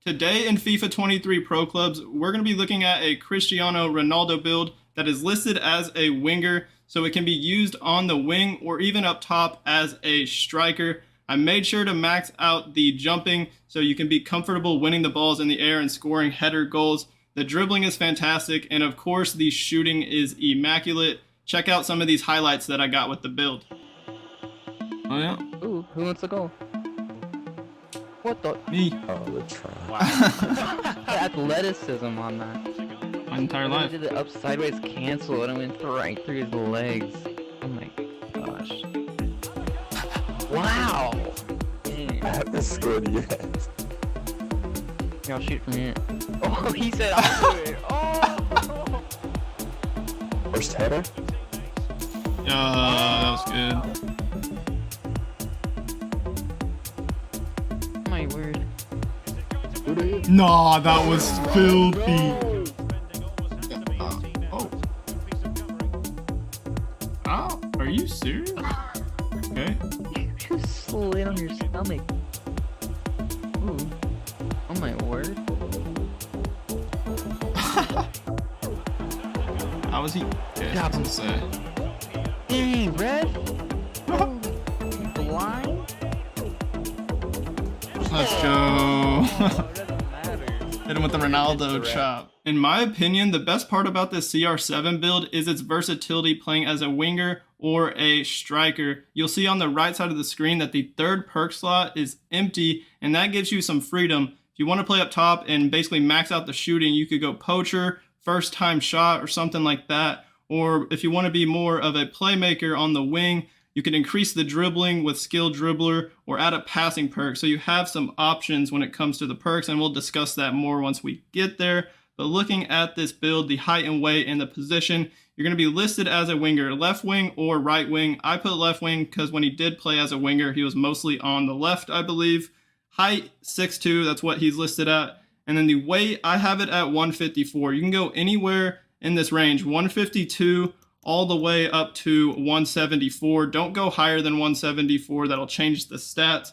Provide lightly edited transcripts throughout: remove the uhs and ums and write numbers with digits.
Today in FIFA 23 Pro Clubs, we're going to be looking at a Cristiano Ronaldo build that is listed as a winger, so it can be used on the wing or even up top as a striker. I made sure to max out the jumping so you can be comfortable winning the balls in the air and scoring header goals. The dribbling is fantastic, and of course the shooting is immaculate. Check out some of these highlights that I got with the build. Oh yeah? Ooh, who wants to go? What the? Me. Oh, the try. Wow. The athleticism on that. My entire I life. did the up sideways cancel and it went right through his legs. Oh my gosh. Wow. Dang. I have to score the US. Y'all shoot from here. Oh, he said I'll do it. Oh. First header? That was good. My word. Nah, that was filthy. Oh. Oh, are you serious? Okay. You slid on your stomach. Ooh. Oh my word. How was he? Yeah, Got him. say. Dang, red? Blind? Let's go. Hit him with the Ronaldo chop. In my opinion, the best part about this CR7 build is its versatility playing as a winger or a striker. You'll see on the right side of the screen that the third perk slot is empty, and that gives you some freedom. If you want to play up top and basically max out the shooting, you could go poacher, first time shot, or something like that. Or if you want to be more of a playmaker on the wing, you can increase the dribbling with skill dribbler or add a passing perk. So you have some options when it comes to the perks, and we'll discuss that more once we get there. But looking at this build, the height and weight and the position, you're going to be listed as a winger, left wing or right wing. I put left wing because when he did play as a winger, he was mostly on the left, I believe. Height 6'2", that's what he's listed at. And then the weight, I have it at 154. You can go anywhere in this range, 152 all the way up to 174. Don't go higher than 174. That'll change the stats.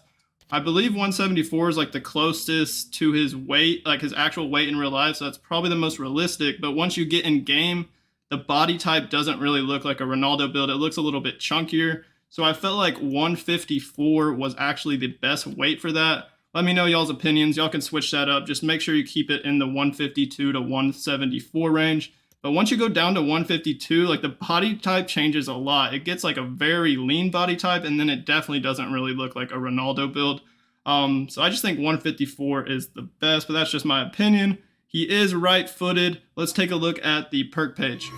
I believe 174 is like the closest to his weight, like his actual weight in real life. So that's probably the most realistic. But once you get in game, the body type doesn't really look like a Ronaldo build. It looks a little bit chunkier. So I felt like 154 was actually the best weight for that. Let me know y'all's opinions. Y'all can switch that up. Just make sure you keep it in the 152 to 174 range. But once you go down to 152, like the body type changes a lot. It gets like a very lean body type, and then it definitely doesn't really look like a Ronaldo build. So I just think 154 is the best, but that's just my opinion. He is right-footed. Let's take a look at the perk page.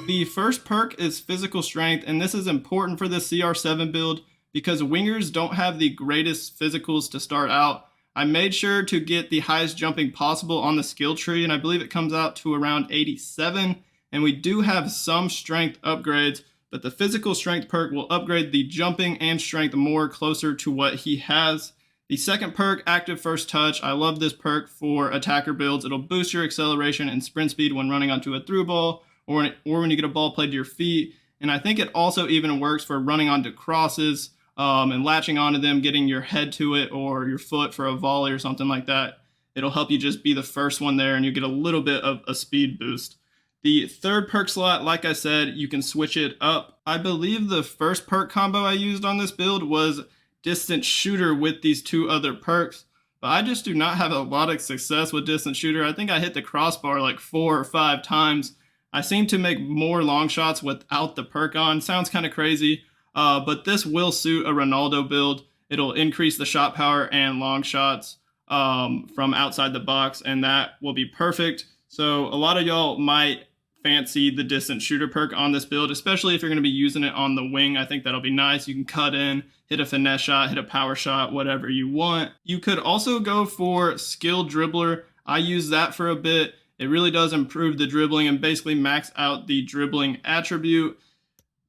The first perk is physical strength, and this is important for the CR7 build because wingers don't have the greatest physicals to start out. I made sure to get the highest jumping possible on the skill tree, and I believe it comes out to around 87. And we do have some strength upgrades, but the physical strength perk will upgrade the jumping and strength more closer to what he has. The second perk, active first touch. I love this perk for attacker builds. It'll boost your acceleration and sprint speed when running onto a through ball or when you get a ball played to your feet. And I think it also even works for running onto crosses. And latching onto them, getting your head to it or your foot for a volley or something like that. It'll help you just be the first one there and you get a little bit of a speed boost. The third perk slot, like I said, you can switch it up. I believe the first perk combo I used on this build was distant shooter with these two other perks, but I just do not have a lot of success with distant shooter. I think I hit the crossbar like 4 or 5 times. I seem to make more long shots without the perk on. Sounds kind of crazy. But this will suit a Ronaldo build. It'll increase the shot power and long shots from outside the box, and that will be perfect. So a lot of y'all might fancy the distant shooter perk on this build, especially if you're going to be using it on the wing. I think that'll be nice. You can cut in, hit a finesse shot, hit a power shot, whatever you want. You could also go for skill dribbler. I use that for a bit. It really does improve the dribbling and basically max out the dribbling attribute.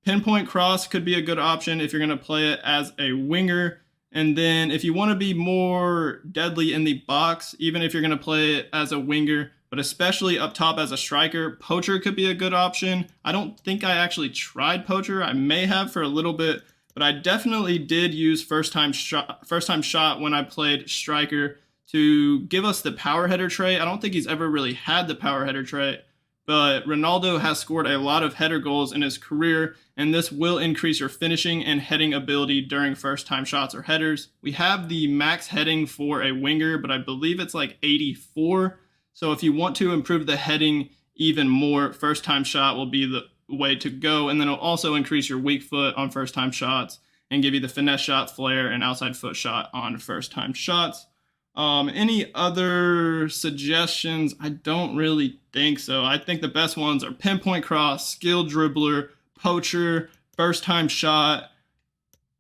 Pinpoint cross could be a good option if you're going to play it as a winger. And then if you want to be more deadly in the box, even if you're going to play it as a winger, but especially up top as a striker, poacher could be a good option. I don't think I actually tried poacher. I may have for a little bit, but I definitely did use first time shot when I played striker. to give us the power header trait. I don't think he's ever really had the power header trait, but Ronaldo has scored a lot of header goals in his career, and this will increase your finishing and heading ability during first-time shots or headers. We have the max heading for a winger, but I believe it's like 84. So if you want to improve the heading even more, first-time shot will be the way to go, and then it'll also increase your weak foot on first-time shots and give you the finesse shot, flare, and outside foot shot on first-time shots. Any other suggestions? I don't really think so. I think the best ones are pinpoint cross, skill dribbler, poacher, first time shot.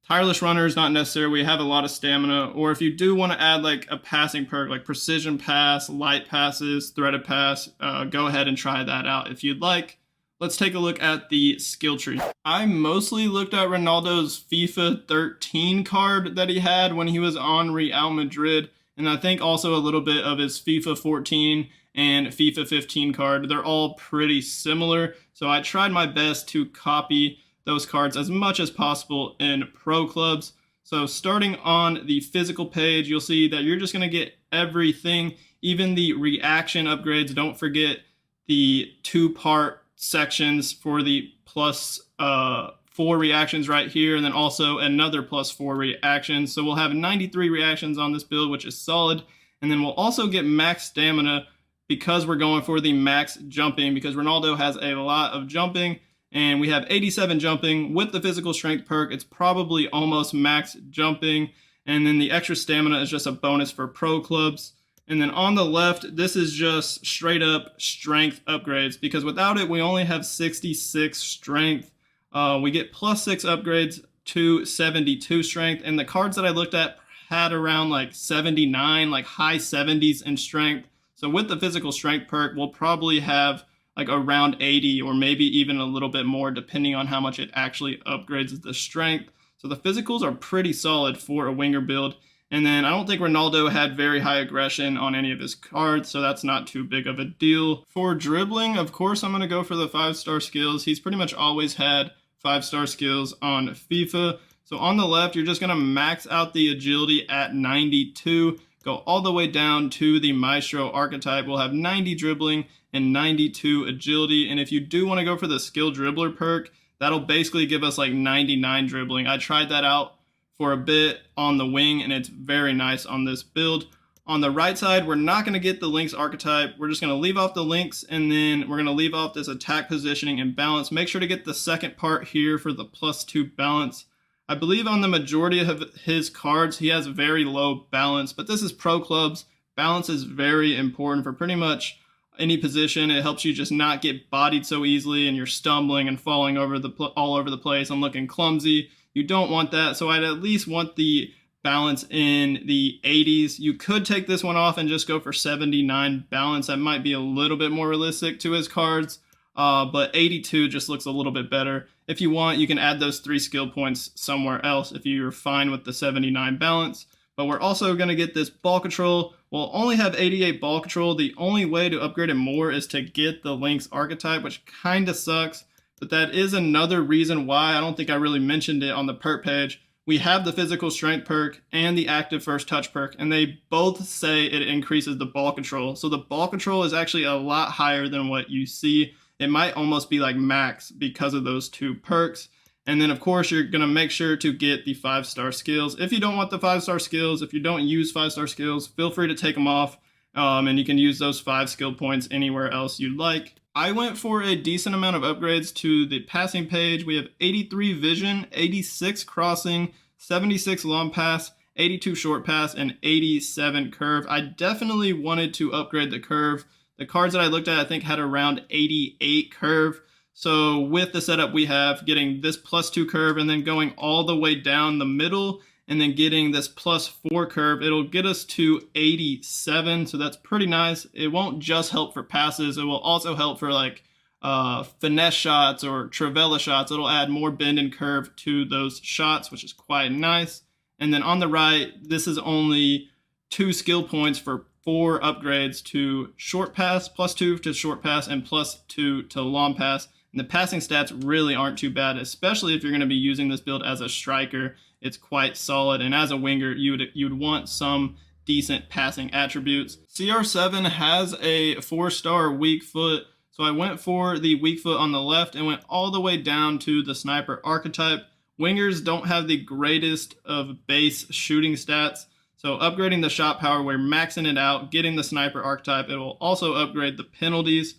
Tireless runner is not necessary. We have a lot of stamina. Or if you do want to add like a passing perk, like precision pass, light passes, threaded pass, go ahead and try that out if you'd like. Let's take a look at the skill tree. I mostly looked at Ronaldo's FIFA 13 card that he had when he was on Real Madrid. And I think also a little bit of his FIFA 14 and FIFA 15 card. They're all pretty similar. So I tried my best to copy those cards as much as possible in pro clubs. So starting on the physical page, you'll see that you're just going to get everything, even the reaction upgrades. Don't forget the 2-part sections for the plus 4 reactions right here, and then also another plus 4 reactions. So we'll have 93 reactions on this build, which is solid. And then we'll also get max stamina because we're going for the max jumping, because Ronaldo has a lot of jumping, and we have 87 jumping. With the physical strength perk, it's probably almost max jumping. And then the extra stamina is just a bonus for pro clubs. And then on the left, this is just straight up strength upgrades, because without it, we only have 66 strength. We get plus 6 upgrades to 72 strength, and the cards that I looked at had around like 79, like high 70s in strength. So with the physical strength perk, we'll probably have like around 80 or maybe even a little bit more depending on how much it actually upgrades the strength. So the physicals are pretty solid for a winger build. And then I don't think Ronaldo had very high aggression on any of his cards, so that's not too big of a deal. For dribbling, of course, I'm going to go for the 5-star skills. He's pretty much always had 5-star skills on FIFA. So on the left, you're just going to max out the agility at 92, go all the way down to the Maestro archetype. We'll have 90 dribbling and 92 agility. And if you do want to go for the skill dribbler perk, that'll basically give us like 99 dribbling. I tried that out for a bit on the wing, and it's very nice on this build. On the right side, we're not going to get the links archetype. We're just going to leave off the links, and then we're going to leave off this attack positioning and balance. Make sure to get the second part here for the +2 balance. I believe on the majority of his cards, he has very low balance, but this is pro clubs. Balance is very important for pretty much any position. It helps you just not get bodied so easily and you're stumbling and falling all over the place and looking clumsy. You don't want that, so I'd at least want the balance in the 80s. You could take this one off and just go for 79 balance. That might be a little bit more realistic to his cards, but 82 just looks a little bit better. If you want, you can add those 3 skill points somewhere else if you're fine with the 79 balance. But we're also going to get this ball control. We'll only have 88 ball control. The only way to upgrade it more is to get the Lynx archetype, which kind of sucks. But that is another reason why I don't think I really mentioned it on the perk page. We have the physical strength perk and the active first touch perk, and they both say it increases the ball control. So the ball control is actually a lot higher than what you see. It might almost be like max because of those 2 perks. And then, of course, you're going to make sure to get the 5-star skills. If you don't want the 5-star skills, if you don't use 5-star skills, feel free to take them off, and you can use those 5 skill points anywhere else you'd like. I went for a decent amount of upgrades to the passing page. We have 83 vision, 86 crossing, 76 long pass, 82 short pass, and 87 curve. I definitely wanted to upgrade the curve. The cards that I looked at, I think, had around 88 curve. So with the setup we have, getting this +2 curve and then going all the way down the middle and then getting this +4 curve, it'll get us to 87. So that's pretty nice. It won't just help for passes. It will also help for like finesse shots or trivela shots. It'll add more bend and curve to those shots, which is quite nice. And then on the right, this is only 2 skill points for 4 upgrades to short pass, +2 to short pass, and +2 to long pass. And the passing stats really aren't too bad, especially if you're going to be using this build as a striker. It's quite solid, and as a winger, you'd want some decent passing attributes. CR7 has a 4-star weak foot, so I went for the weak foot on the left and went all the way down to the sniper archetype. Wingers don't have the greatest of base shooting stats, so upgrading the shot power, we're maxing it out, getting the sniper archetype. It will also upgrade the penalties,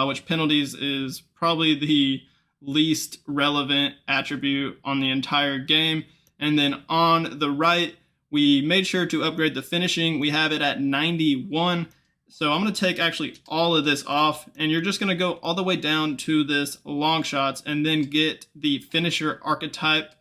which penalties is probably the least relevant attribute on the entire game. And then on the right, we made sure to upgrade the finishing. We have it at 91. So I'm going to take actually all of this off, and you're just going to go all the way down to this long shots and then get the finisher archetype.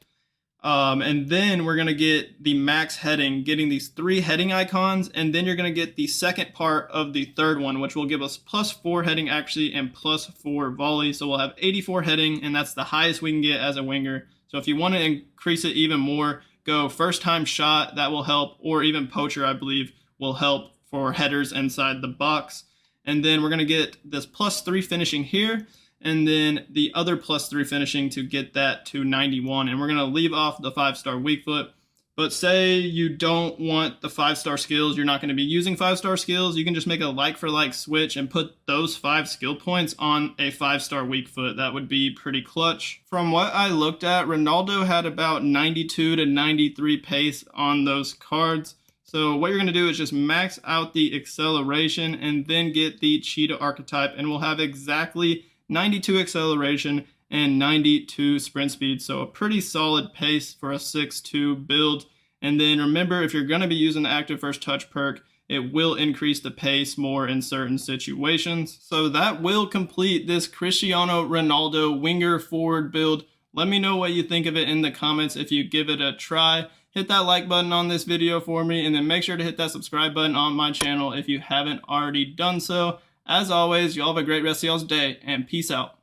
And then we're going to get the max heading, getting these 3 heading icons, and then you're going to get the second part of the third one, which will give us +4 heading actually and +4 volley. So we'll have 84 heading, and that's the highest we can get as a winger. So if you want to increase it even more, go first time shot, that will help, or even poacher, I believe, will help for headers inside the box. And then we're going to get this +3 finishing here, and then the other +3 finishing to get that to 91. And we're going to leave off the 5-star weak foot. But say you don't want the 5-star skills, you're not going to be using 5-star skills, you can just make a like for like switch and put those 5 skill points on a 5-star weak foot. That would be pretty clutch. From what I looked at, Ronaldo had about 92 to 93 pace on those cards. So what you're going to do is just max out the acceleration and then get the cheetah archetype, and we'll have exactly 92 acceleration and 92 sprint speed. So a pretty solid pace for a 6'2 build. And then remember, if you're going to be using the active first touch perk, it will increase the pace more in certain situations. So that will complete this Cristiano Ronaldo winger forward build. Let me know what you think of it in the comments if you give it a try. Hit that like button on this video for me, and then make sure to hit that subscribe button on my channel if you haven't already done so. As always, y'all have a great rest of y'all's day, and peace out.